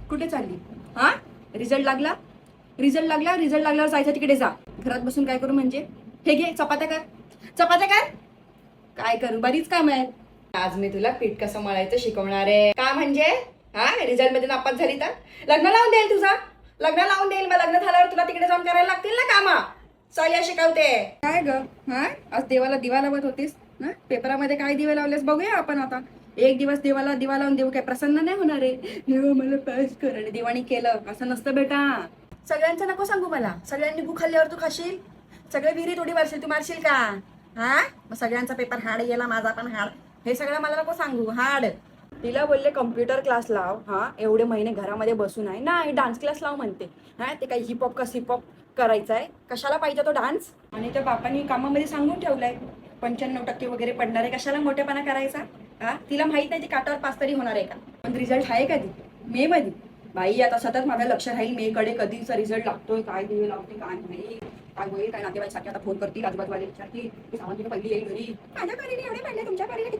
कुठे चालली? हा, रिझल्ट लागला, रिझल्ट लागला, रिझल्ट लागल्यावर जायचं तिकडे जा. घरात बसून काय करू म्हणजे? हे घे चपात्या कर, चपात्या कर. काय करू, बरीच काम आहेत. आज मी तुला पीठ कसं मळायचं शिकवणार आहे. का म्हणजे? हा, रिझल्ट मध्ये नापास झाली तर लग्न लावून देईल तुझा, लग्न लावून देईल. मग लग्न झाल्यावर तुला तिकडे जाऊन करायला लागतील ना कामा. चल शिकवते. काय ग, हा आज देवाला दिवा लावत होतीस ना? पेपरामध्ये काय दिवे लावलेस बघूया आपण आता. एक दिवस देवाला दिवा लावून देऊ काय प्रसन्न नाही होणार आहे? देवा मला पास कर आणि देवाने केलं असं नसतं बेटा. सगळ्यांचं नको सांगू मला. सगळ्यांनी भूक खाल्ल्यावर तू खाशील, सगळे विहिरीत उडी मारशील, तू मारशील का? हा, मग सगळ्यांचा पेपर हार्ड गेला, माझा पण हार्ड. हे सगळं मला नको सांगू. हार्ड तिला बोलले कम्प्युटर क्लास लाव. हा, एवढे महिने घरामध्ये बसून आहे ना, डान्स क्लास लाव म्हणते. हा, ते काही हिपहॉप का सिपहॉप करायचा आहे. कशाला पाहिजे तो डान्स? आणि त्या बापांनी कामामध्ये सांगून ठेवलंय 95% वगैरे पडणार आहे. कशाला मोठेपणा करायचा? हा, तिला माहित नाही ती काटावर पास तरी होणार आहे का? पण रिझल्ट आहे कधी? मे मध्ये. बाई आता सतत माझं लक्ष राहील मे कडे, कधीचा रिझल्ट लागतोय, काय दिवे लावते, काय नाही, काय होईल, काय नातेवाईक साठी आता फोन करतील, आजूबाजूवाले विचारतील, सावंतीला पहिली येईल घरी. माझ्या पारीने एवढे पडले, तुमच्या पारीने